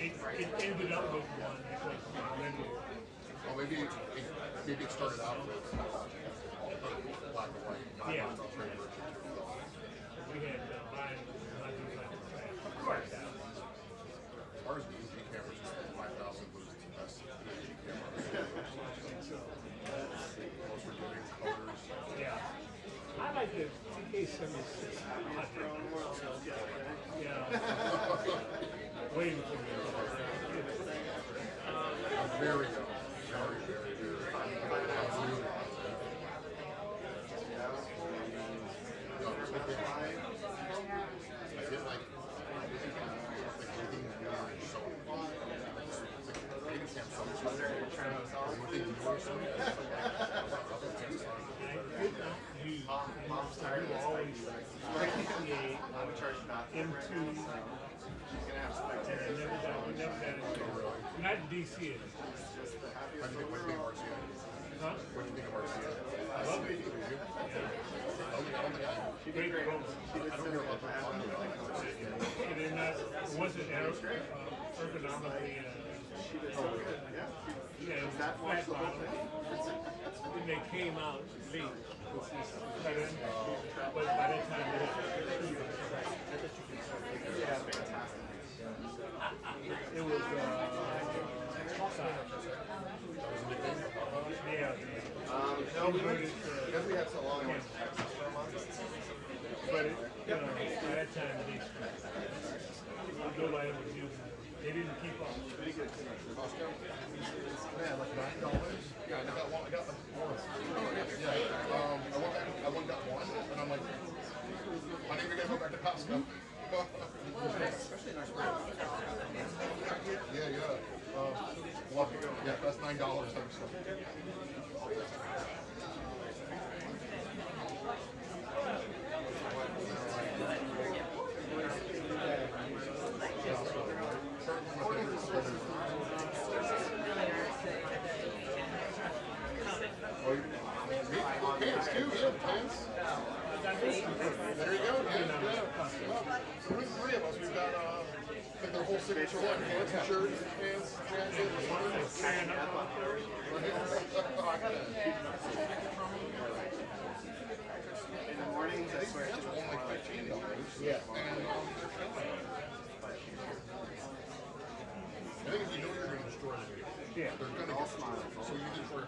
it ended up with one because well, maybe it started out with black and white. Yeah. Not trade version. We had mine, Of course. Ours, the UV cameras, 5,000 was the best UV camera. Most forgiving colors. Yeah. I like the TK-76. Yeah. Waiting for me. I'm very young. Very, very, very. I did like Mom's tired. You always appreciate M2. And I never got it. Not DC. What do you think of RCA? Huh? What do you think of RCA? I love it. Great program. I don't hear about that. It wasn't ergonomically. Yeah, it was flat bottom. When they came out late, but by that time it was yeah. No, because we had so long. But by that time nobody was using it. They didn't keep up. Man, like $9. Yeah, I got one. I got like one. Yeah. I went got one, and I'm like, I think we're gonna go back to Costco. Yeah, yeah. Well, yeah, that's $9 extra. Pants too, yeah, pants. There you go. Three of us. We've got the whole signature line: pants, shirts, pants, jacket. In the mornings, I swear it's only like $15. Yeah. I think if you know you're going to destroy it, yeah, they're going to get smile. So you destroy it.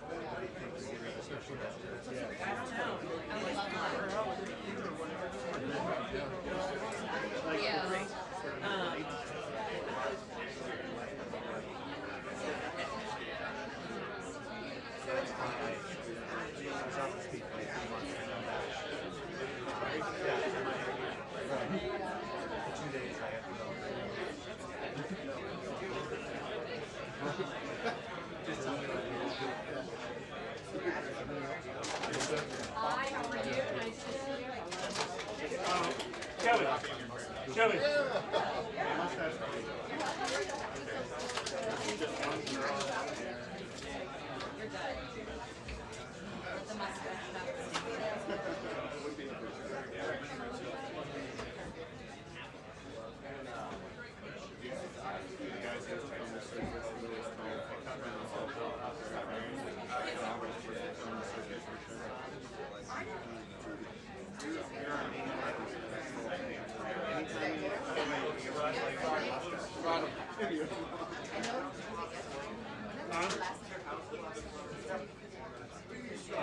Hi, how are you? Nice to see you. Kelly. You're good. The mustache stuff.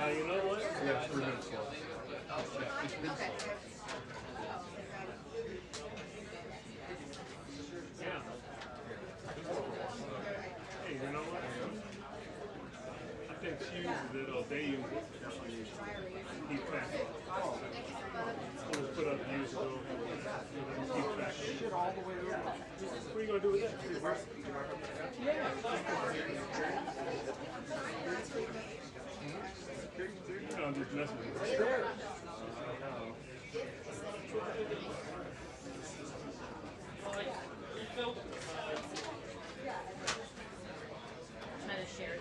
You know what? We have 3 minutes left. It's been slow. Yeah. Hey, you know what? I think she uses it or they use it. Keep track of it. It was put up years ago. Keep track of it. all the way over. What are you going to do with that? Yeah. I'm just messing with it. Trying to share it.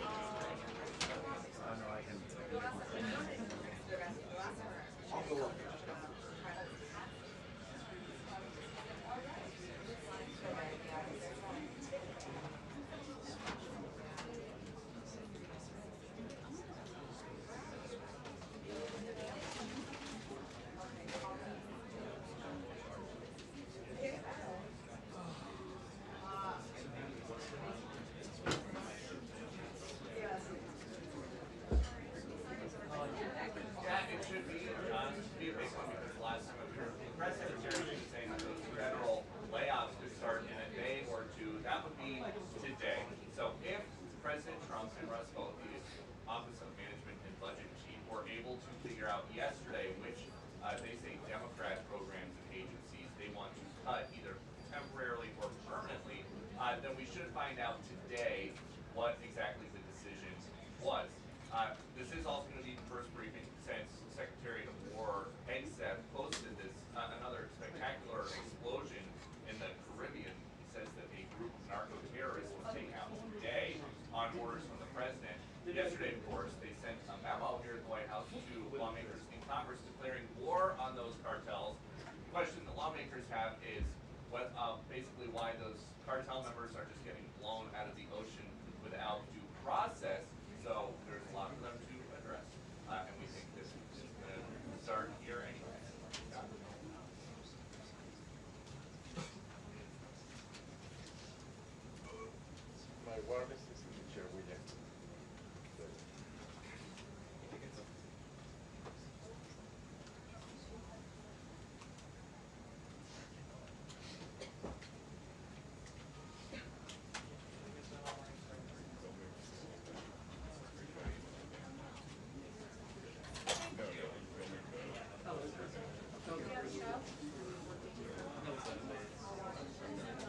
that would be today. So if President Trump and Russ Vought, the Office of Management and Budget Chief, were able to figure out yesterday which they say Democrat programs and agencies they want to cut either temporarily or permanently, then we should find out today what exactly the decision was. This is also going to be the first briefing since Secretary of War Hegseth posted this another spectacular explosion in the Caribbean. He says that a group of narco-terrorists was taken out today on orders from the president. Yesterday, of course, they sent a memo here at the White House to lawmakers in Congress declaring war on those cartels. The question the lawmakers have is what, basically why those cartel members are just getting blown out of the ocean without due process. So there's a lot for them to address, and we think this is going to start here anyway. My wireless is in the chair, William.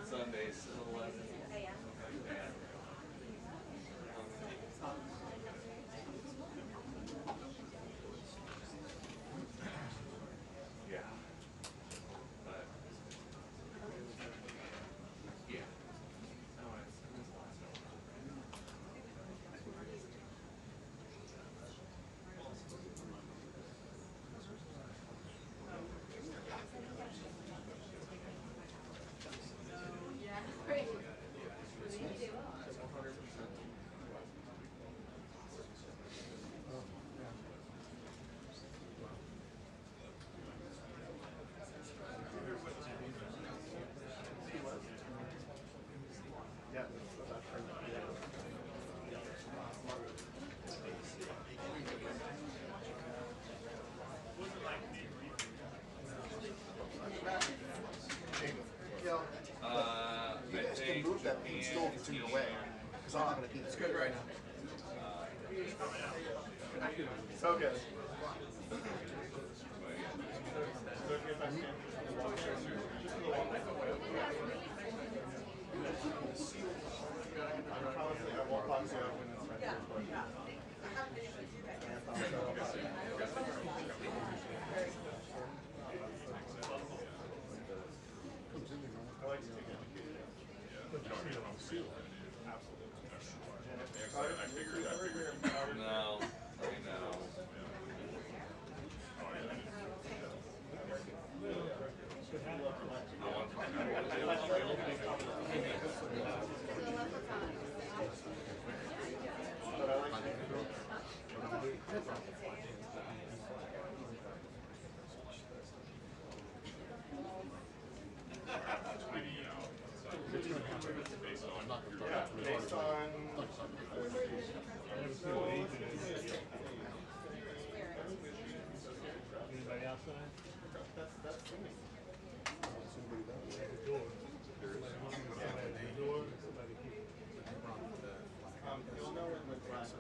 Sundays at 11 a.m. Yeah. But yeah. No, it's last Yeah, great. Yeah. I You guys can think move that and still continue your way. Because I'm not going to be there. It's good right now. So good. I won't talk to you when it's ready. I like to take education. I figured that. No, I know. But I like to based on Anybody outside? that's me. The door. The door, somebody keep. You'll know in the class.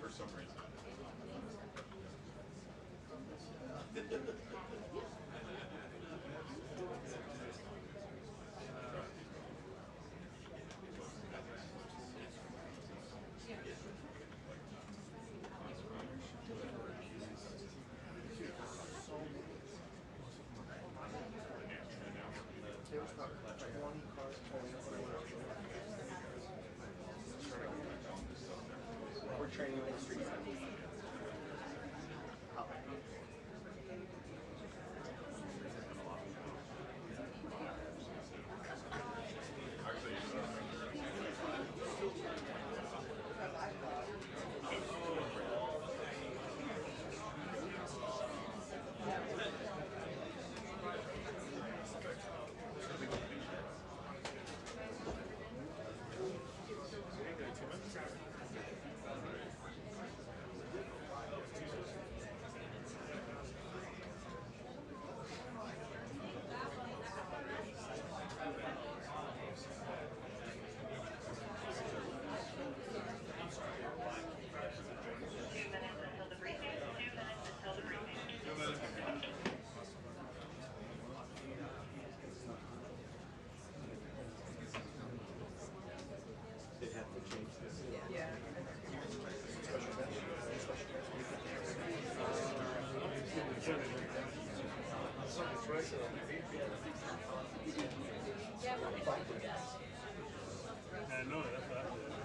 For some reason. There was about 20 cars pulling up on the road. We're training on the streets. I know, that's what I said.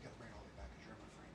You gotta bring it all the way back because you're in my frame.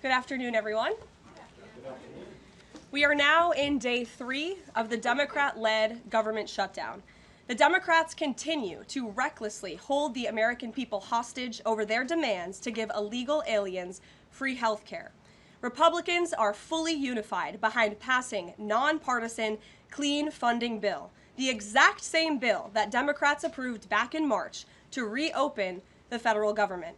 Good afternoon, everyone. We are now in day 3 of the Democrat-led government shutdown. The Democrats continue to recklessly hold the American people hostage over their demands to give illegal aliens free health care. Republicans are fully unified behind passing nonpartisan clean funding bill, the exact same bill that Democrats approved back in March to reopen the federal government.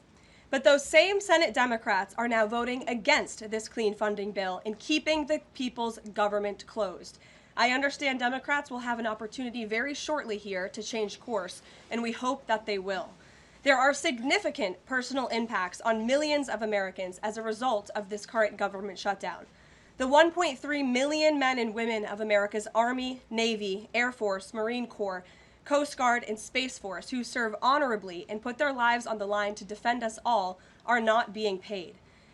But those same Senate Democrats are now voting against this clean funding bill and keeping the people's government closed. I understand Democrats will have an opportunity very shortly here to change course, and we hope that they will. There are significant personal impacts on millions of Americans as a result of this current government shutdown. The 1.3 million men and women of America's Army, Navy, Air Force, Marine Corps, Coast Guard, and Space Force who serve honorably and put their lives on the line to defend us all are not being paid.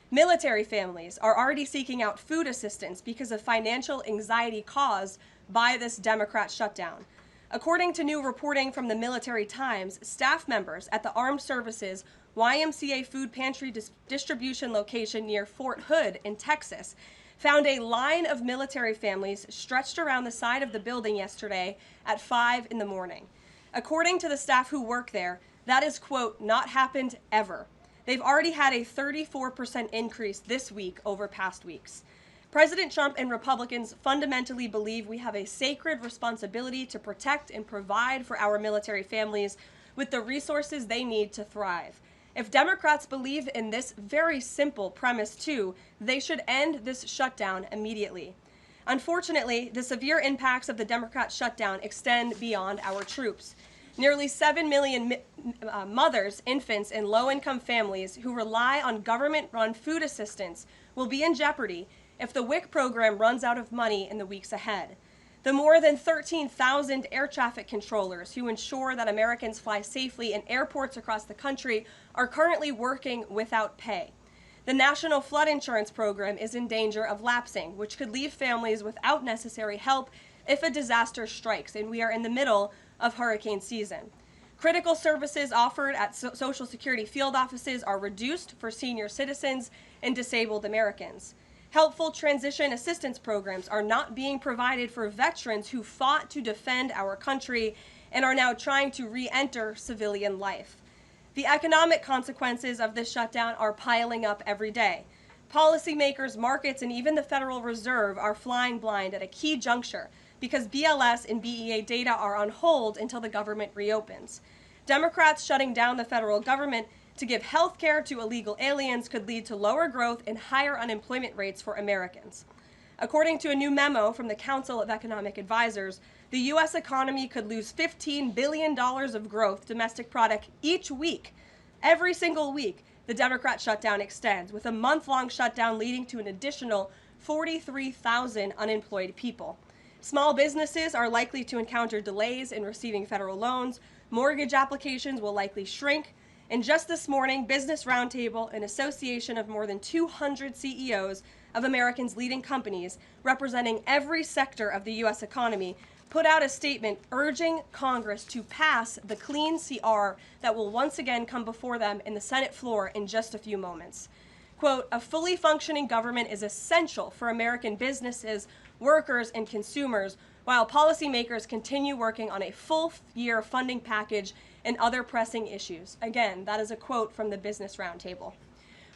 Military families are already seeking out food assistance because of financial anxiety caused by this Democrat shutdown. According to new reporting from the Military Times, staff members at the Armed Services YMCA food pantry distribution location near Fort Hood in Texas found a line of military families stretched around the side of the building yesterday at 5 in the morning. According to the staff who work there, that is, quote, not happened ever. They've already had a 34% increase this week over past weeks. President Trump and Republicans fundamentally believe we have a sacred responsibility to protect and provide for our military families with the resources they need to thrive. If Democrats believe in this very simple premise too, they should end this shutdown immediately. Unfortunately, the severe impacts of the Democrat shutdown extend beyond our troops. Nearly 7 million mothers, infants, and low-income families who rely on government-run food assistance will be in jeopardy if the WIC program runs out of money in the weeks ahead. The more than 13,000 air traffic controllers who ensure that Americans fly safely in airports across the country are currently working without pay. The National Flood Insurance Program is in danger of lapsing, which could leave families without necessary help if a disaster strikes, and we are in the middle of hurricane season. Critical services offered at Social Security field offices are reduced for senior citizens and disabled Americans. Helpful transition assistance programs are not being provided for veterans who fought to defend our country and are now trying to re-enter civilian life. The economic consequences of this shutdown are piling up every day. Policymakers, markets, and even the Federal Reserve are flying blind at a key juncture because BLS and BEA data are on hold until the government reopens. Democrats shutting down the federal government to give health care to illegal aliens could lead to lower growth and higher unemployment rates for Americans. According to a new memo from the Council of Economic Advisors, the U.S. economy could lose $15 billion of growth domestic product each week. Every single week, the Democrat shutdown extends, with a month-long shutdown leading to an additional 43,000 unemployed people. Small businesses are likely to encounter delays in receiving federal loans. Mortgage applications will likely shrink. And just this morning, Business Roundtable, an association of more than 200 CEOs of Americans' leading companies representing every sector of the U.S. economy, put out a statement urging Congress to pass the clean CR that will once again come before them in the Senate floor in just a few moments. Quote, "A fully functioning government is essential for American businesses, workers, and consumers, while policymakers continue working on a full-year funding package and other pressing issues." Again, that is a quote from the Business Roundtable.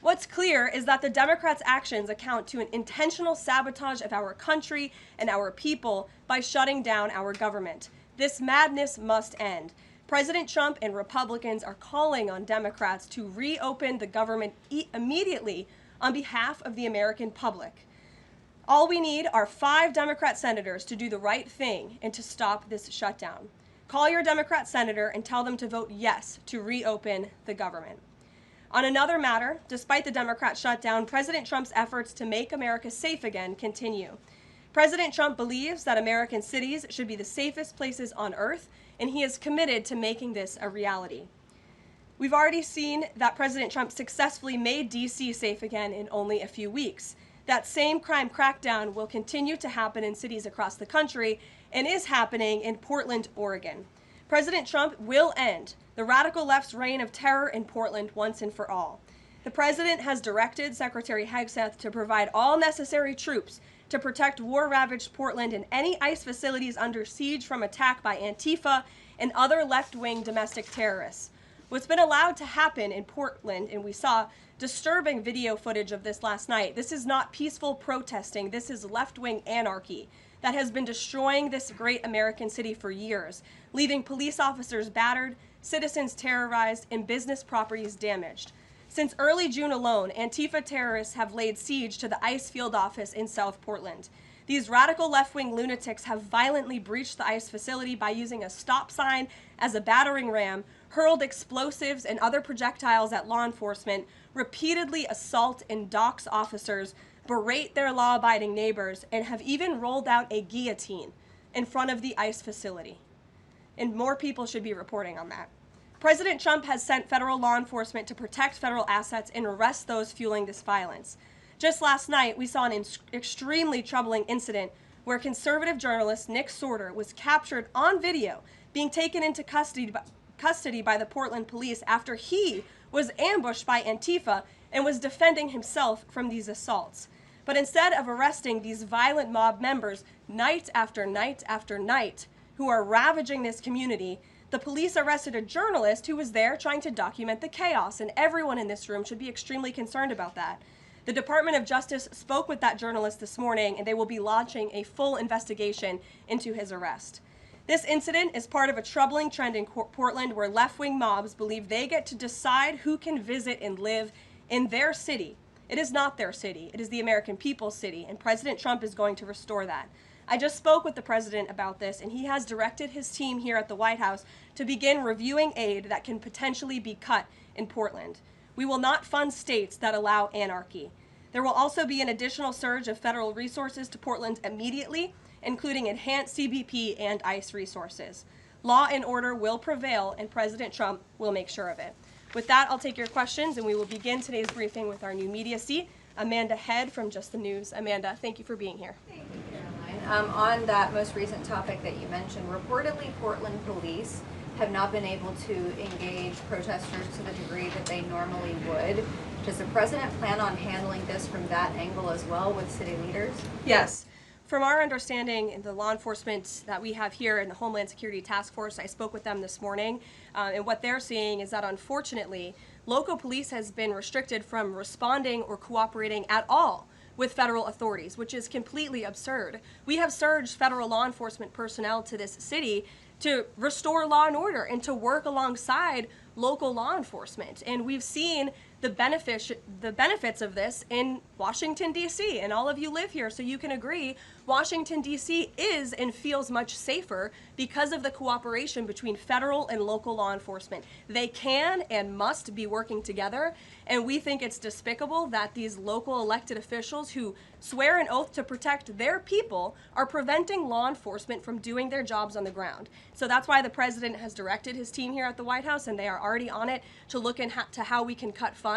What's clear is that the Democrats' actions account to an intentional sabotage of our country and our people by shutting down our government. This madness must end. President Trump and Republicans are calling on Democrats to reopen the government immediately on behalf of the American public. All we need are 5 Democrat senators to do the right thing and to stop this shutdown. Call your Democrat senator and tell them to vote yes to reopen the government. On another matter, despite the Democrat shutdown, President Trump's efforts to make America safe again continue. President Trump believes that American cities should be the safest places on earth, and he is committed to making this a reality. We've already seen that President Trump successfully made D.C. safe again in only a few weeks. That same crime crackdown will continue to happen in cities across the country and is happening in Portland, Oregon. President Trump will end the radical left's reign of terror in Portland once and for all. The president has directed Secretary Hegseth to provide all necessary troops to protect war-ravaged Portland and any ICE facilities under siege from attack by Antifa and other left-wing domestic terrorists. What's been allowed to happen in Portland, and we saw disturbing video footage of this last night, this is not peaceful protesting, this is left-wing anarchy that has been destroying this great American city for years, leaving police officers battered, citizens terrorized, and business properties damaged. Since early June alone, Antifa terrorists have laid siege to the ICE field office in South Portland. These radical left-wing lunatics have violently breached the ICE facility by using a stop sign as a battering ram, hurled explosives and other projectiles at law enforcement, repeatedly assault and dox officers, berate their law-abiding neighbors, and have even rolled out a guillotine in front of the ICE facility. And more people should be reporting on that. President Trump has sent federal law enforcement to protect federal assets and arrest those fueling this violence. Just last night, we saw an extremely troubling incident where conservative journalist Nick Sorter was captured on video being taken into custody by the Portland police after he was ambushed by Antifa and was defending himself from these assaults. But instead of arresting these violent mob members night after night after night who are ravaging this community, the police arrested a journalist who was there trying to document the chaos, and everyone in this room should be extremely concerned about that. The Department of Justice spoke with that journalist this morning, and they will be launching a full investigation into his arrest. This incident is part of a troubling trend in Portland where left-wing mobs believe they get to decide who can visit and live in their city. It is not their city. It is the American people's city, and President Trump is going to restore that. I just spoke with the president about this, and he has directed his team here at the White House to begin reviewing aid that can potentially be cut in Portland. We will not fund states that allow anarchy. There will also be an additional surge of federal resources to Portland immediately, including enhanced CBP and ICE resources. Law and order will prevail, and President Trump will make sure of it. With that, I'll take your questions, and we will begin today's briefing with our new media seat, Amanda Head from Just the News. Amanda, thank you for being here. Thank you, Caroline. On that most recent topic that you mentioned, reportedly Portland police have not been able to engage protesters to the degree that they normally would. Does the president plan on handling this from that angle as well with city leaders? Yes. From our understanding, the law enforcement that we have here in the Homeland Security Task Force, I spoke with them this morning, and what they're seeing is that unfortunately, local police has been restricted from responding or cooperating at all with federal authorities, which is completely absurd. We have surged federal law enforcement personnel to this city to restore law and order and to work alongside local law enforcement. And we've seen the benefits of this in Washington, D.C. And all of you live here, so you can agree Washington, D.C. is and feels much safer because of the cooperation between federal and local law enforcement. They can and must be working together, and we think it's despicable that these local elected officials who swear an oath to protect their people are preventing law enforcement from doing their jobs on the ground. So that's why the president has directed his team here at the White House, and they are already on it to look into how we can cut funds.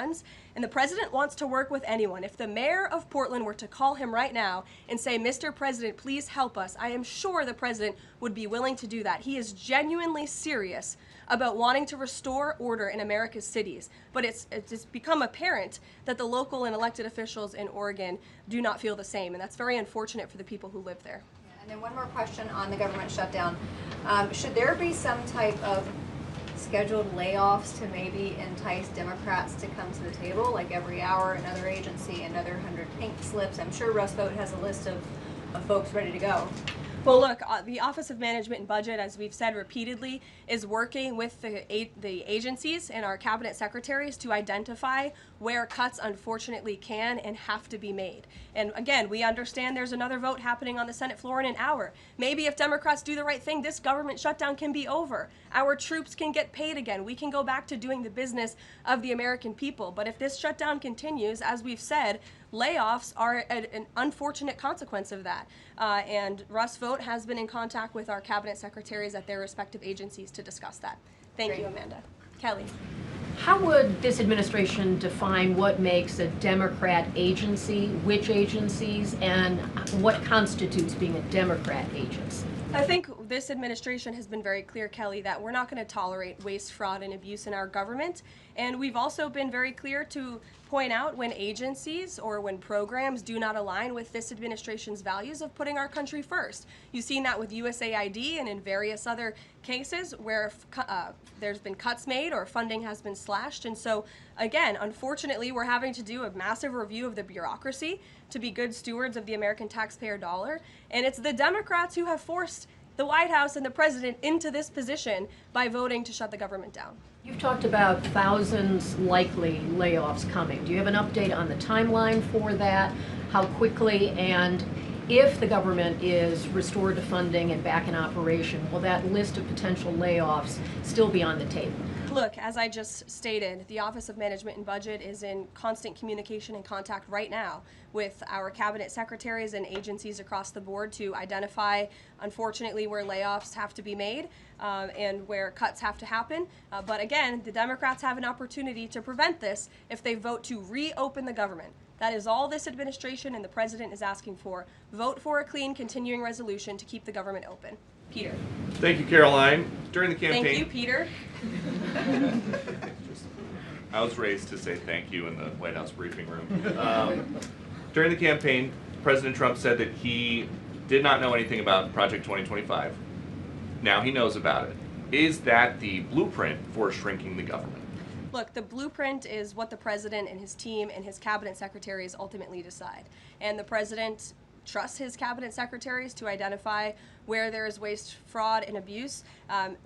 And the president wants to work with anyone. If the mayor of Portland were to call him right now and say, "Mr. President, please help us," I am sure the president would be willing to do that. He is genuinely serious about wanting to restore order in America's cities. But it's become apparent that the local and elected officials in Oregon do not feel the same. And that's very unfortunate for the people who live there. And then one more question on the government shutdown. Should there be some type of scheduled layoffs to maybe entice Democrats to come to the table, like every hour another agency, another 100 pink slips? I'm sure Russ Vought has a list of folks ready to go. Well, look, the Office of Management and Budget, as we've said repeatedly, is working with the agencies and our cabinet secretaries to identify where cuts unfortunately can and have to be made. And again, we understand there's another vote happening on the Senate floor in an hour. Maybe if Democrats do the right thing, this government shutdown can be over. Our troops can get paid again. We can go back to doing the business of the American people. But if this shutdown continues, as we've said, layoffs are an unfortunate consequence of that. And Russ Vought has been in contact with our cabinet secretaries at their respective agencies to discuss that. Thank you, Amanda. Kelly. How would this administration define what makes a Democrat agency, which agencies, and what constitutes being a Democrat agency? I think this administration has been very clear, Kelly, that we're not going to tolerate waste, fraud, and abuse in our government. And we've also been very clear to point out when agencies or when programs do not align with this administration's values of putting our country first. You've seen that with USAID and in various other cases where there's been cuts made or funding has been slashed. And so, again, unfortunately, we're having to do a massive review of the bureaucracy to be good stewards of the American taxpayer dollar. And it's the Democrats who have forced the White House and the president into this position by voting to shut the government down. You've talked about thousands likely layoffs coming. Do you have an update on the timeline for that? How quickly? And if the government is restored to funding and back in operation, will that list of potential layoffs still be on the table? Look, as I just stated, the Office of Management and Budget is in constant communication and contact right now with our cabinet secretaries and agencies across the board to identify, unfortunately, where layoffs have to be made and where cuts have to happen. But again, the Democrats have an opportunity to prevent this if they vote to reopen the government. That is all this administration and the president is asking for. Vote for a clean continuing resolution to keep the government open. Peter. Thank you, Caroline. During the campaign, Thank you, Peter. I was raised to say thank you in the White House briefing room. During the campaign, President Trump said that he did not know anything about Project 2025. Now he knows about it. Is that the blueprint for shrinking the government? Look, the blueprint is what the president and his team and his cabinet secretaries ultimately decide. And the president trusts his cabinet secretaries to identify where there is waste, fraud, and abuse.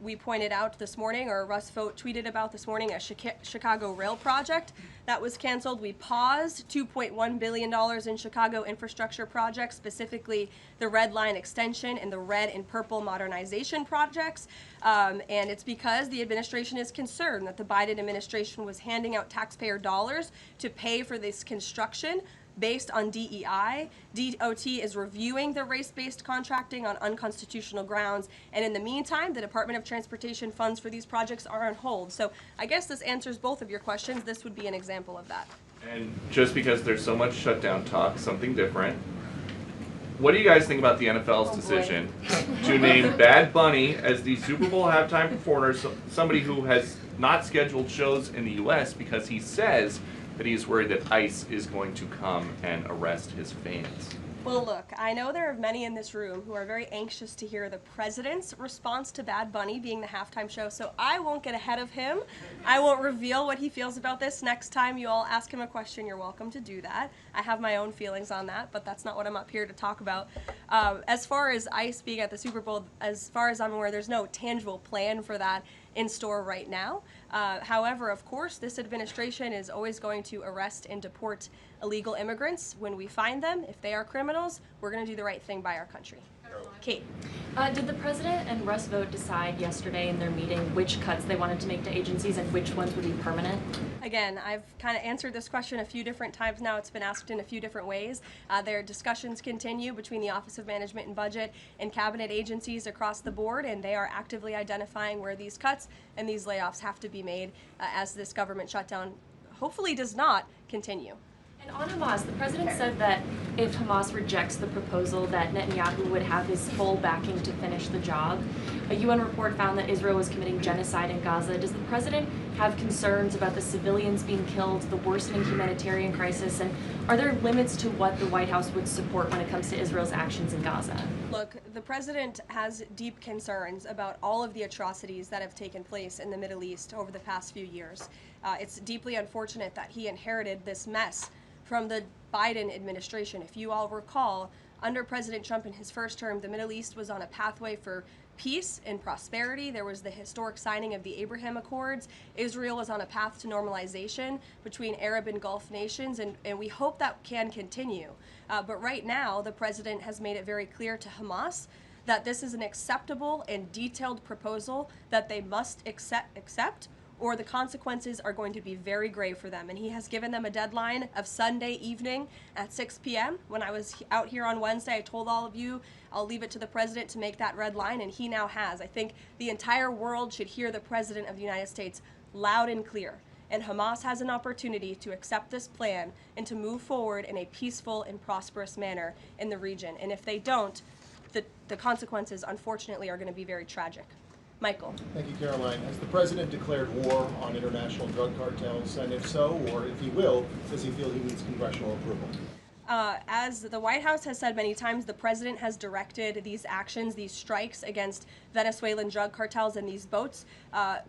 We pointed out this morning, or Russ Vought tweeted about this morning, a Chicago rail project that was canceled. We paused $2.1 billion in Chicago infrastructure projects, specifically the Red Line extension and the red and purple modernization projects. And it's because the administration is concerned that the Biden administration was handing out taxpayer dollars to pay for this construction, based on DEI. DOT is reviewing the race-based contracting on unconstitutional grounds, and in the meantime, the Department of Transportation funds for these projects are on hold. So I guess this answers both of your questions. This would be an example of that. And just because there's so much shutdown talk, something different. What do you guys think about the NFL's decision to name Bad Bunny as the Super Bowl halftime performer, somebody who has not scheduled shows in the U.S. because he says that he is worried that ICE is going to come and arrest his fans? Well, look, I know there are many in this room who are very anxious to hear the president's response to Bad Bunny being the halftime show, so I won't get ahead of him. I won't reveal what he feels about this. Next time you all ask him a question, you're welcome to do that. I have my own feelings on that, but that's not what I'm up here to talk about. As far as ICE being at the Super Bowl, as far as I'm aware, there's no tangible plan for that in store right now. However, of course, this administration is always going to arrest and deport illegal immigrants when we find them. If they are criminals, we're going to do the right thing by our country. Kate. Did the president and Russ Vought decide yesterday in their meeting which cuts they wanted to make to agencies and which ones would be permanent? Again, I've kind of answered this question a few different times now. It's been asked in a few different ways. Their discussions continue between the Office of Management and Budget and cabinet agencies across the board, and they are actively identifying where these cuts and these layoffs have to be made as this government shutdown hopefully does not continue. And on Hamas, the president said that if Hamas rejects the proposal that Netanyahu would have his full backing to finish the job. A UN report found that Israel was committing genocide in Gaza. Does the president have concerns about the civilians being killed, the worsening humanitarian crisis, and are there limits to what the White House would support when it comes to Israel's actions in Gaza? Look, the president has deep concerns about all of the atrocities that have taken place in the Middle East over the past few years. It's deeply unfortunate that he inherited this mess from the Biden administration. If you all recall, under President Trump in his first term, the Middle East was on a pathway for peace and prosperity. There was the historic signing of the Abraham Accords. Israel was on a path to normalization between Arab and Gulf nations, and we hope that can continue. But right now, the president has made it very clear to Hamas that this is an acceptable and detailed proposal that they must accept, or the consequences are going to be very grave for them. And he has given them a deadline of Sunday evening at 6 p.m. When I was out here on Wednesday, I told all of you, I'll leave it to the president to make that red line, and he now has. I think the entire world should hear the president of the United States loud and clear. And Hamas has an opportunity to accept this plan and to move forward in a peaceful and prosperous manner in the region. And if they don't, the consequences, unfortunately, are going to be very tragic. Michael. Thank you, Caroline. Has the president declared war on international drug cartels? And if so, or if he will, does he feel he needs congressional approval? As the White House has said many times, the president has directed these actions, these strikes against Venezuelan drug cartels and these boats,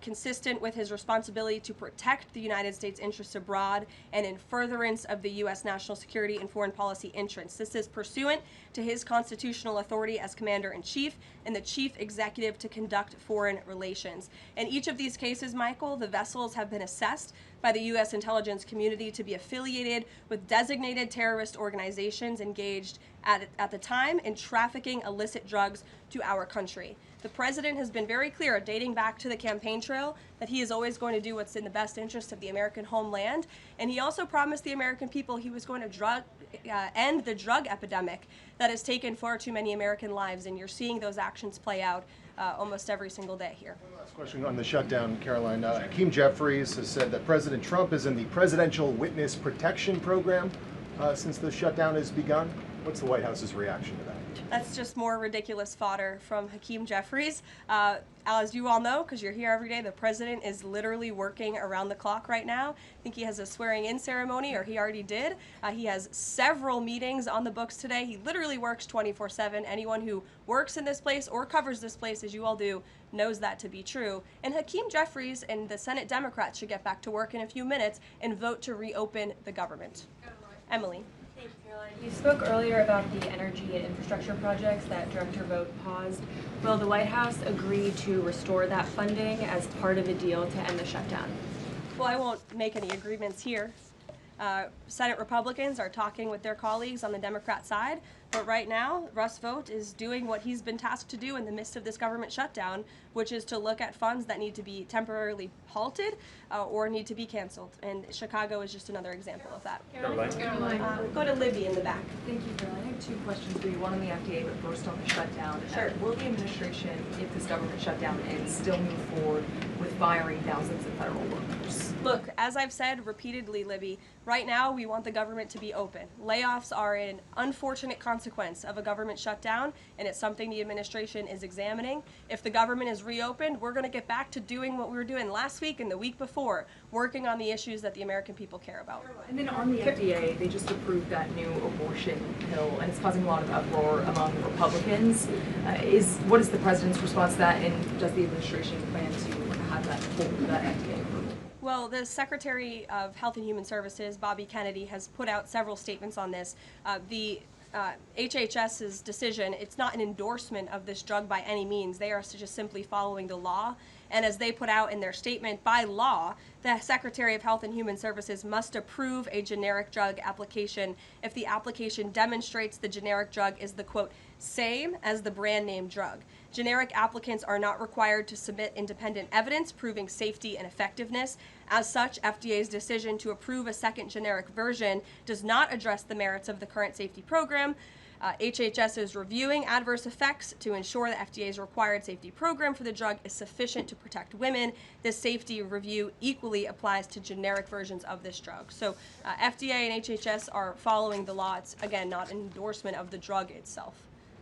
consistent with his responsibility to protect the United States interests abroad and in furtherance of the U.S. national security and foreign policy interests. This is pursuant to his constitutional authority as commander-in-chief and the chief executive to conduct foreign relations. In each of these cases, Michael, the vessels have been assessed by the U.S. intelligence community to be affiliated with designated terrorist organizations engaged at the time in trafficking illicit drugs to our country. The president has been very clear, dating back to the campaign trail, that he is always going to do what's in the best interest of the American homeland. And he also promised the American people he was going to end the drug epidemic that has taken far too many American lives. And you're seeing those actions play out almost every single day here. Last question on the shutdown, Caroline. Hakeem Jeffries has said that President Trump is in the Presidential Witness Protection Program since the shutdown has begun. What's the White House's reaction to that? That's just more ridiculous fodder from Hakeem Jeffries. As you all know, because you're here every day, the president is literally working around the clock right now. I think he has a swearing-in ceremony, or he already did. He has several meetings on the books today. He literally works 24/7. Anyone who works in this place or covers this place, as you all do, knows that to be true. And Hakeem Jeffries and the Senate Democrats should get back to work in a few minutes and vote to reopen the government. Emily. Thank you, Caroline. You spoke earlier about the energy and infrastructure projects that Director Vought paused. Will the White House agree to restore that funding as part of a deal to end the shutdown? Well, I won't make any agreements here. Senate Republicans are talking with their colleagues on the Democrat side But right now, Russ Vought is doing what he's been tasked to do in the midst of this government shutdown, which is to look at funds that need to be temporarily halted or need to be canceled. And Chicago is just another example of that. Karoline. Go to Libby in the back. Thank you, Caroline. I have two questions for you. One on the FDA, but first on the shutdown. Sure. Will the administration, if this government shutdown ends, still move forward with firing thousands of federal workers? Look, as I've said repeatedly, Libby, right now we want the government to be open. Layoffs are an unfortunate consequence of a government shutdown, and it's something the administration is examining. If the government is reopened, we're going to get back to doing what we were doing last week and the week before, working on the issues that the American people care about. And then on the FDA, they just approved that new abortion pill, and it's causing a lot of uproar among Republicans. What is the president's response to that, and does the administration plan to have that hold that FDA approval? Well, the Secretary of Health and Human Services, Bobby Kennedy, has put out several statements on this. The HHS's decision, it's not an endorsement of this drug by any means. They are just simply following the law. And as they put out in their statement, by law, the Secretary of Health and Human Services must approve a generic drug application if the application demonstrates the generic drug is the, quote, same as the brand name drug. Generic applicants are not required to submit independent evidence proving safety and effectiveness. As such, FDA's decision to approve a second generic version does not address the merits of the current safety program. HHS is reviewing adverse effects to ensure the FDA's required safety program for the drug is sufficient to protect women. This safety review equally applies to generic versions of this drug. So FDA and HHS are following the law. It's, again, not an endorsement of the drug itself.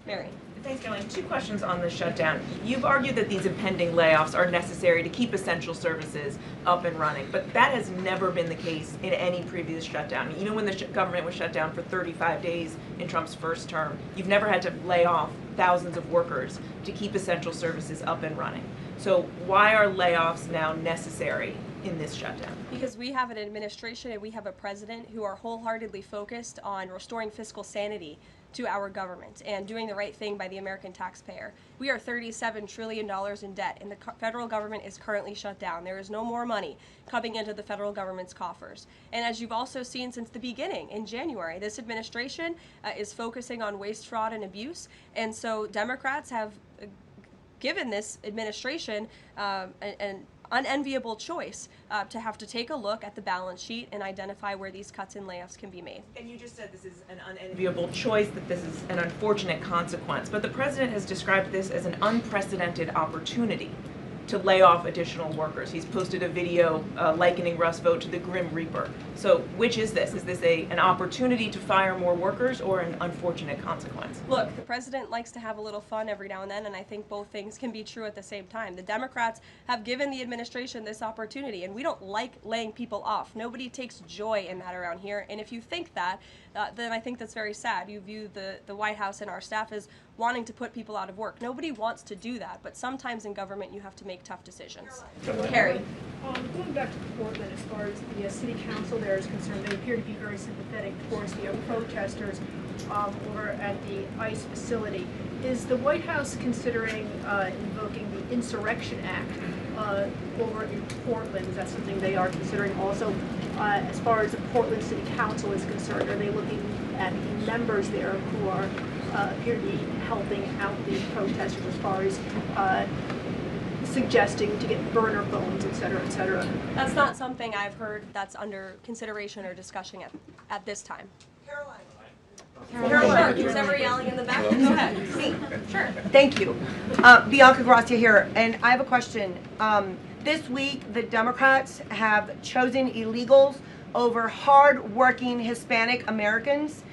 Mary. Thanks, Karoline. Two questions on the shutdown. You've argued that these impending layoffs are necessary to keep essential services up and running, but that has never been the case in any previous shutdown. Even when the government was shut down for 35 days in Trump's first term, you've never had to lay off thousands of workers to keep essential services up and running. So why are layoffs now necessary in this shutdown? Because we have an administration and we have a president who are wholeheartedly focused on restoring fiscal sanity to our government and doing the right thing by the American taxpayer. We are $37 trillion in debt, and the federal government is currently shut down. There is no more money coming into the federal government's coffers. And as you've also seen since the beginning, in January, this administration is focusing on waste, fraud, and abuse. And so Democrats have given this administration an unenviable choice to have to take a look at the balance sheet and identify where these cuts and layoffs can be made. And you just said this is an unenviable choice, that this is an unfortunate consequence, but the president has described this as an unprecedented opportunity to lay off additional workers. He's posted a video likening Russ Vought to the Grim Reaper. So which is this? Is this an opportunity to fire more workers or an unfortunate consequence? Look, the president likes to have a little fun every now and then, and I think both things can be true at the same time. The Democrats have given the administration this opportunity, and we don't like laying people off. Nobody takes joy in that around here, and if you think that, then I think that's very sad. You view the White House and our staff as wanting to put people out of work. Nobody wants to do that, but sometimes in government you have to make tough decisions. Carrie. Going back to Portland, as far as the city council there is concerned, they appear to be very sympathetic towards the protesters over at the ICE facility. Is the White House considering invoking the Insurrection Act over in Portland? Is that something they are considering also? As far as the Portland City Council is concerned, are they looking at the members there who are appear to be helping out the protesters as far as suggesting to get burner phones, et cetera, et cetera? That's not something I've heard that's under consideration or discussion at this time. Caroline. Who's ever yelling in the back? Go ahead. Me. Sure. Thank you. Bianca Gracia here, and I have a question. This week, the Democrats have chosen illegals over hard-working Hispanic Americans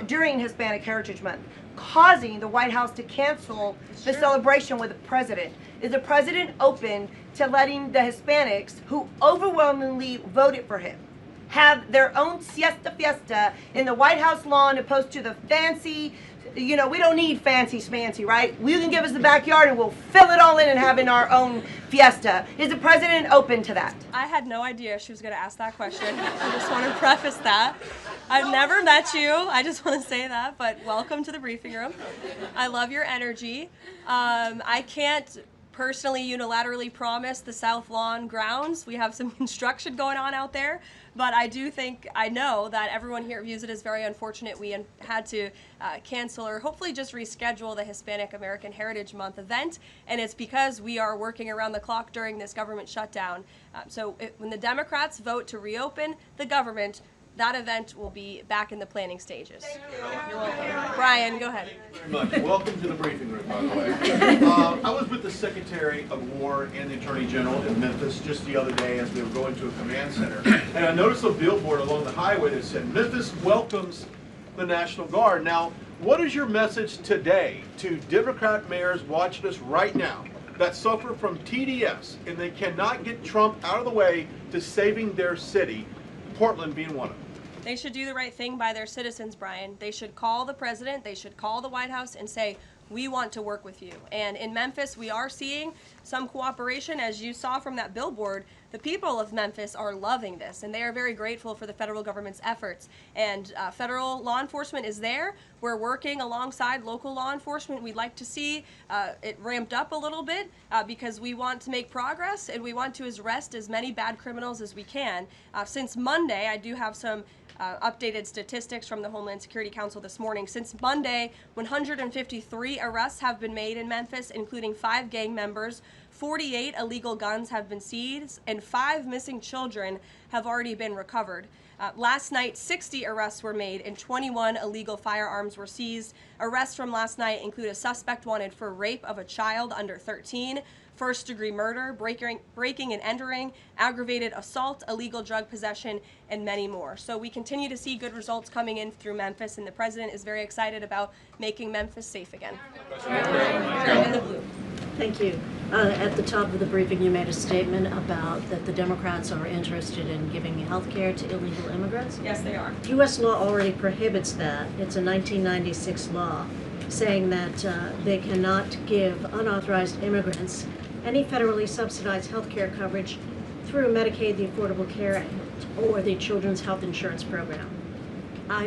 during Hispanic Heritage Month, causing the White House to cancel the celebration with the president. Is the president open to letting the Hispanics, who overwhelmingly voted for him, have their own siesta fiesta in the White House lawn opposed to the fancy, we don't need fancy schmancy, right? You can give us the backyard and we'll fill it all in and have in our own fiesta. Is the president open to that? I had no idea she was going to ask that question. I just want to preface that. I've never met you. I just want to say that, but welcome to the briefing room. I love your energy. I can't personally unilaterally promised the South Lawn grounds. We have some construction going on out there, but I know that everyone here views it as very unfortunate we had to cancel or hopefully just reschedule the Hispanic American Heritage Month event, and it's because we are working around the clock during this government shutdown. When the Democrats vote to reopen the government, that event will be back in the planning stages. You're welcome. Brian, go ahead. Very much. Welcome to the briefing room, by the way. I was with the Secretary of War and the Attorney General in Memphis just the other day as we were going to a command center. And I noticed a billboard along the highway that said, "Memphis welcomes the National Guard." Now, what is your message today to Democrat mayors watching us right now that suffer from TDS and they cannot get Trump out of the way to saving their city, Portland being one of them? They should do the right thing by their citizens, Brian. They should call the president, they should call the White House and say, we want to work with you. And in Memphis, we are seeing some cooperation. As you saw from that billboard, the people of Memphis are loving this, and they are very grateful for the federal government's efforts. And federal law enforcement is there. We're working alongside local law enforcement. We'd like to see it ramped up a little bit because we want to make progress, and we want to arrest as many bad criminals as we can. Since Monday, I do have some updated statistics from the Homeland Security Council this morning. Since Monday, 153 arrests have been made in Memphis, including 5 gang members. 48 illegal guns have been seized, and 5 missing children have already been recovered. Last night, 60 arrests were made and 21 illegal firearms were seized. Arrests from last night include a suspect wanted for rape of a child under 13, first-degree murder, breaking and entering, aggravated assault, illegal drug possession, and many more. So we continue to see good results coming in through Memphis, and the president is very excited about making Memphis safe again. In the blue. Thank you. At the top of the briefing, you made a statement about that the Democrats are interested in giving health care to illegal immigrants. Yes, they are. U.S. law already prohibits that. It's a 1996 law saying that they cannot give unauthorized immigrants any federally subsidized health care coverage through Medicaid, the Affordable Care Act, or the Children's Health Insurance Program.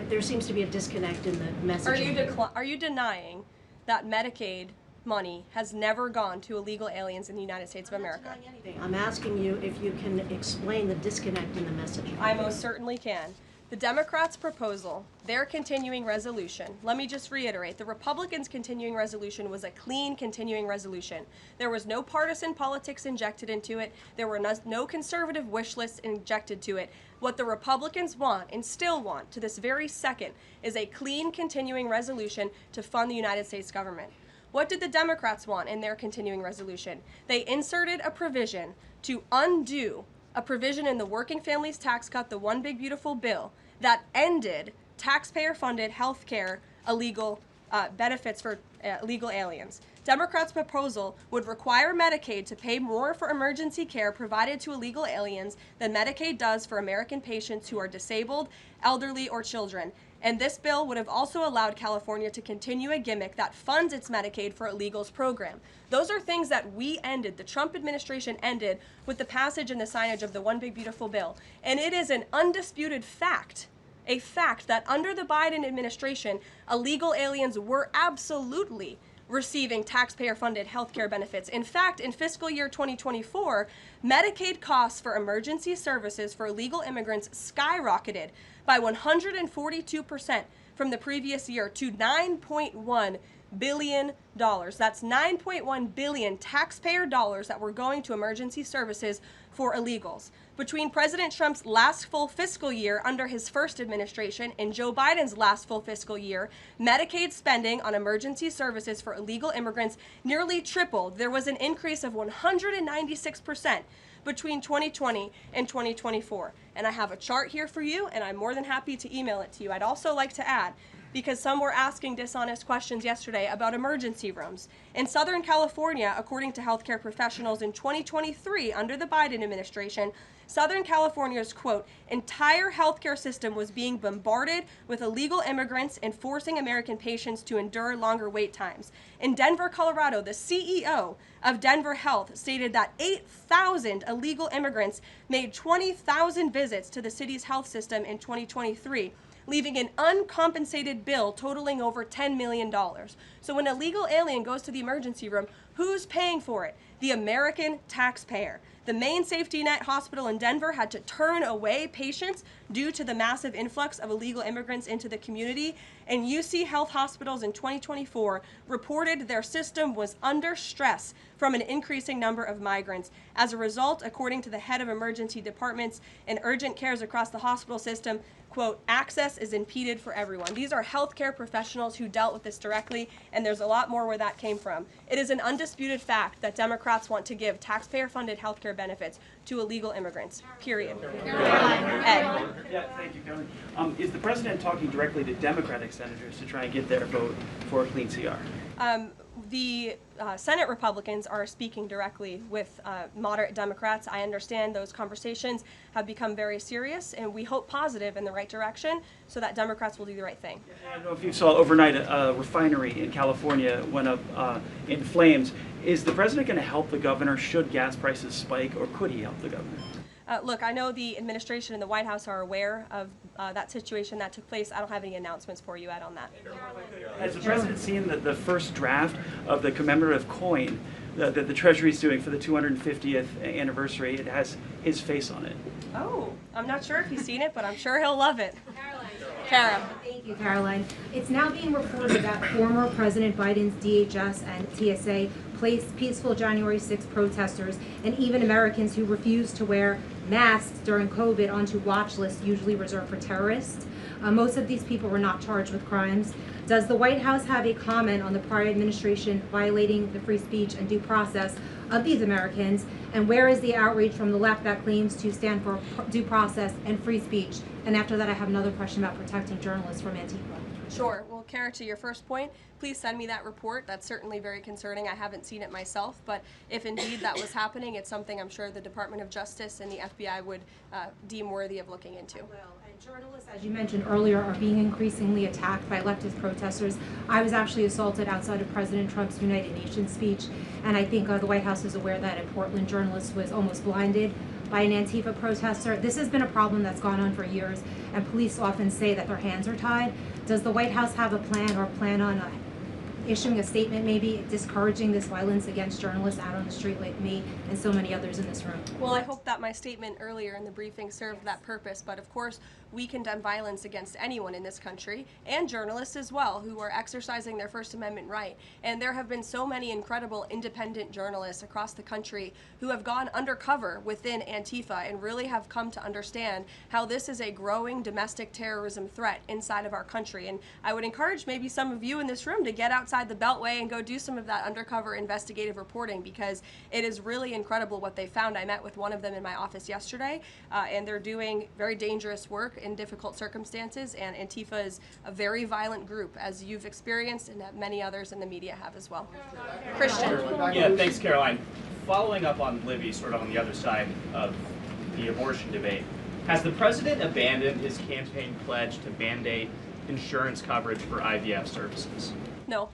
There seems to be a disconnect in the messaging. Are you denying that Medicaid money has never gone to illegal aliens in the United States of America? I'm asking you if you can explain the disconnect in the messaging. I most certainly can. The Democrats' proposal, their continuing resolution, let me just reiterate, the Republicans' continuing resolution was a clean continuing resolution. There was no partisan politics injected into it. There were no conservative wish lists injected to it. What the Republicans want, and still want to this very second, is a clean continuing resolution to fund the United States government. What did the Democrats want in their continuing resolution? They inserted a provision to undo a provision in the Working Families Tax Cut, the One Big Beautiful Bill, that ended taxpayer-funded health care illegal benefits for illegal aliens. Democrats' proposal would require Medicaid to pay more for emergency care provided to illegal aliens than Medicaid does for American patients who are disabled, elderly, or children. And this bill would have also allowed California to continue a gimmick that funds its Medicaid for illegals program. Those are things that we ended, the Trump administration ended, with the passage and the signage of the One Big Beautiful Bill. And it is an undisputed fact, a fact that under the Biden administration, illegal aliens were absolutely receiving taxpayer-funded health care benefits. In fact, in fiscal year 2024, Medicaid costs for emergency services for illegal immigrants skyrocketed by 142% from the previous year to $9.1 billion. That's $9.1 billion taxpayer dollars that were going to emergency services for illegals. Between President Trump's last full fiscal year under his first administration and Joe Biden's last full fiscal year, Medicaid spending on emergency services for illegal immigrants nearly tripled. There was an increase of 196% between 2020 and 2024. And I have a chart here for you, and I'm more than happy to email it to you. I'd also like to add, because some were asking dishonest questions yesterday about emergency rooms. In Southern California, according to healthcare professionals in 2023 under the Biden administration, Southern California's, quote, entire healthcare system was being bombarded with illegal immigrants and forcing American patients to endure longer wait times. In Denver, Colorado, the CEO of Denver Health stated that 8,000 illegal immigrants made 20,000 visits to the city's health system in 2023. leaving an uncompensated bill totaling over $10 million. So when a legal alien goes to the emergency room, who's paying for it? The American taxpayer. The main safety net hospital in Denver had to turn away patients due to the massive influx of illegal immigrants into the community, and UC Health hospitals in 2024 reported their system was under stress from an increasing number of migrants. As a result, according to the head of emergency departments and urgent cares across the hospital system, quote, access is impeded for everyone. These are healthcare professionals who dealt with this directly, and there's a lot more where that came from. It is an undisputed fact that Democrats want to give taxpayer-funded healthcare benefits to illegal immigrants, period. Ed. Yeah, thank you, Karoline. Is the president talking directly to Democratic senators to try and get their vote for a clean CR? The Senate Republicans are speaking directly with moderate Democrats. I understand those conversations have become very serious, and we hope positive in the right direction so that Democrats will do the right thing. I don't know if you saw overnight a refinery in California went up in flames. Is the president going to help the governor should gas prices spike, or could he help the governor? Look, I know the administration and the White House are aware of that situation that took place. I don't have any announcements for you, Ed, on that. Has the president seen the first draft of the commemorative coin that the Treasury is doing for the 250th anniversary? It has his face on it. Oh, I'm not sure if he's seen it, but I'm sure he'll love it. Kara. Thank you, Caroline. It's now being reported that former President Biden's DHS and TSA placed peaceful January 6 protesters and even Americans who refused to wear masks during COVID onto watch lists usually reserved for terrorists. Most of these people were not charged with crimes. Does the White House have a comment on the prior administration violating the free speech and due process of these Americans? And where is the outrage from the left that claims to stand for due process and free speech? And after that, I have another question about protecting journalists from Antifa. Sure. Well, Kara, to your first point, please send me that report. That's certainly very concerning. I haven't seen it myself, but if indeed that was happening, it's something I'm sure the Department of Justice and the FBI would deem worthy of looking into. Journalists, as you mentioned earlier, are being increasingly attacked by leftist protesters. I was actually assaulted outside of President Trump's United Nations speech, and I think the White House is aware that a Portland journalist was almost blinded by an Antifa protester. This has been a problem that's gone on for years, and police often say that their hands are tied. Does the White House have a plan or plan on issuing a statement maybe discouraging this violence against journalists out on the street like me and so many others in this room? Well, I hope that my statement earlier in the briefing served that purpose, but of course we condemn violence against anyone in this country, and journalists as well, who are exercising their First Amendment right. And there have been so many incredible independent journalists across the country who have gone undercover within Antifa and really have come to understand how this is a growing domestic terrorism threat inside of our country. And I would encourage maybe some of you in this room to get outside the Beltway and go do some of that undercover investigative reporting, because it is really incredible what they found. I met with one of them in my office yesterday, and they're doing very dangerous work in difficult circumstances, and Antifa is a very violent group, as you've experienced and that many others in the media have as well. Christian. Yeah, thanks, Caroline. Following up on Libby, sort of on the other side of the abortion debate, has the president abandoned his campaign pledge to mandate insurance coverage for IVF services? No.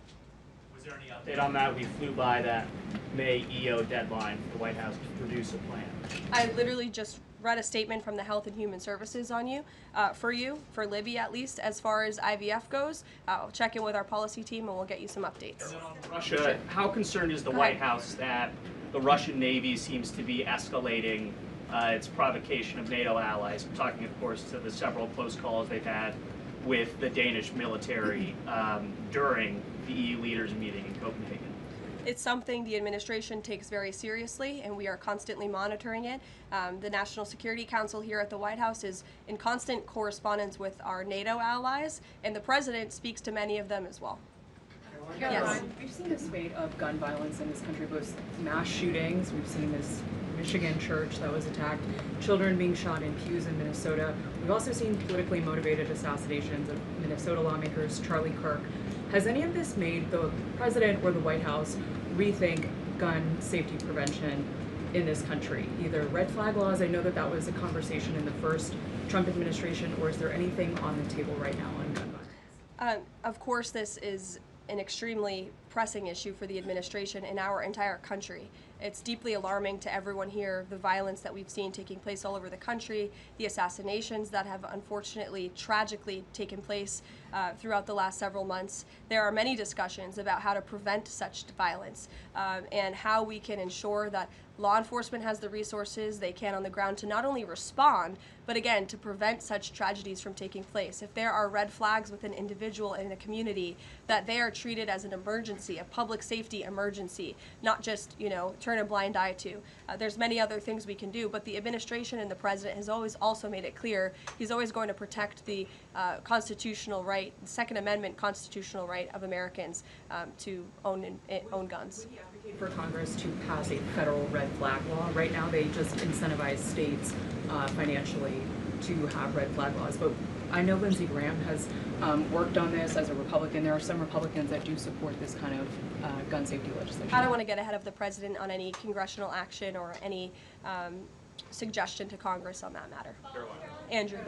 Was there any update on that? We flew by that May EO deadline for the White House to produce a plan. I literally just read a statement from the Health and Human Services on for Libby at least, as far as IVF goes. I'll check in with our policy team and we'll get you some updates. Russia, how concerned is the White House that the Russian Navy seems to be escalating its provocation of NATO allies? I'm talking, of course, to the several close calls they've had with the Danish military during the EU leaders meeting in Copenhagen. It's something the administration takes very seriously, and we are constantly monitoring it. The National Security Council here at the White House is in constant correspondence with our NATO allies, and the president speaks to many of them as well. Yes. We've seen a spate of gun violence in this country, both mass shootings. We've seen this Michigan church that was attacked, children being shot in pews in Minnesota. We've also seen politically motivated assassinations of Minnesota lawmakers, Charlie Kirk. Has any of this made the president or the White House rethink gun safety prevention in this country? Either red flag laws, I know that was a conversation in the first Trump administration, or is there anything on the table right now on gun violence? Of course, this is an extremely pressing issue for the administration and our entire country. It's deeply alarming to everyone here, the violence that we've seen taking place all over the country, the assassinations that have unfortunately, tragically taken place throughout the last several months. There are many discussions about how to prevent such violence and how we can ensure that law enforcement has the resources they can on the ground to not only respond, but again, to prevent such tragedies from taking place. If there are red flags with an individual in a community, that they are treated as an emergency, a public safety emergency, not just, you know, turn a blind eye to. There's many other things we can do, but the administration and the president has always also made it clear he's always going to protect the constitutional right, the Second Amendment constitutional right of Americans to own guns. Would you advocate for Congress to pass a federal red flag law? Right now, they just incentivize states financially to have red flag laws, but I know Lindsey Graham has worked on this as a Republican. There are some Republicans that do support this kind of gun safety legislation. I don't want to get ahead of the president on any congressional action or any suggestion to Congress on that matter. Andrew.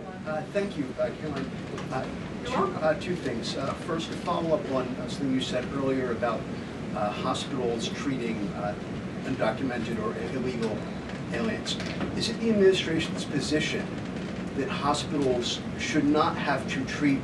Thank you, Caroline. Two things. First, to follow up on something you said earlier about hospitals treating undocumented or illegal aliens. Is it the administration's position that hospitals should not have to treat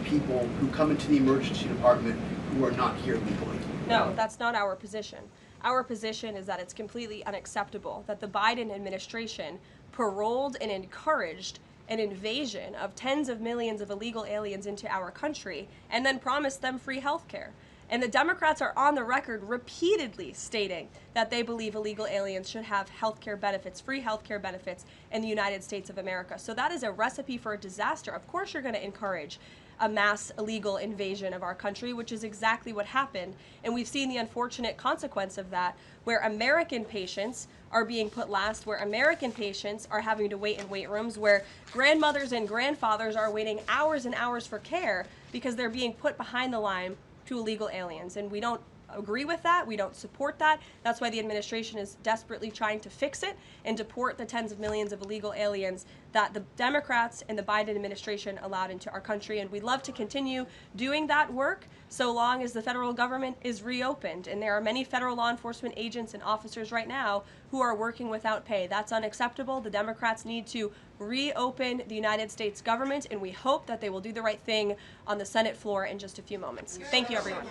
people who come into the emergency department who are not here legally? No, that's not our position. Our position is that it's completely unacceptable that the Biden administration paroled and encouraged an invasion of tens of millions of illegal aliens into our country and then promised them free health care. And the Democrats are on the record repeatedly stating that they believe illegal aliens should have health care benefits, free health care benefits in the United States of America. So that is a recipe for a disaster. Of course you're going to encourage a mass illegal invasion of our country, which is exactly what happened. And we've seen the unfortunate consequence of that, where American patients are being put last, where American patients are having to wait in wait rooms, where grandmothers and grandfathers are waiting hours and hours for care because they're being put behind the line to illegal aliens. And we don't agree with that. We don't support that. That's why the administration is desperately trying to fix it and deport the tens of millions of illegal aliens that the Democrats and the Biden administration allowed into our country. And we'd love to continue doing that work so long as the federal government is reopened. And there are many federal law enforcement agents and officers right now who are working without pay. That's unacceptable. The Democrats need to reopen the United States government, and we hope that they will do the right thing on the Senate floor in just a few moments. Thank you, everyone.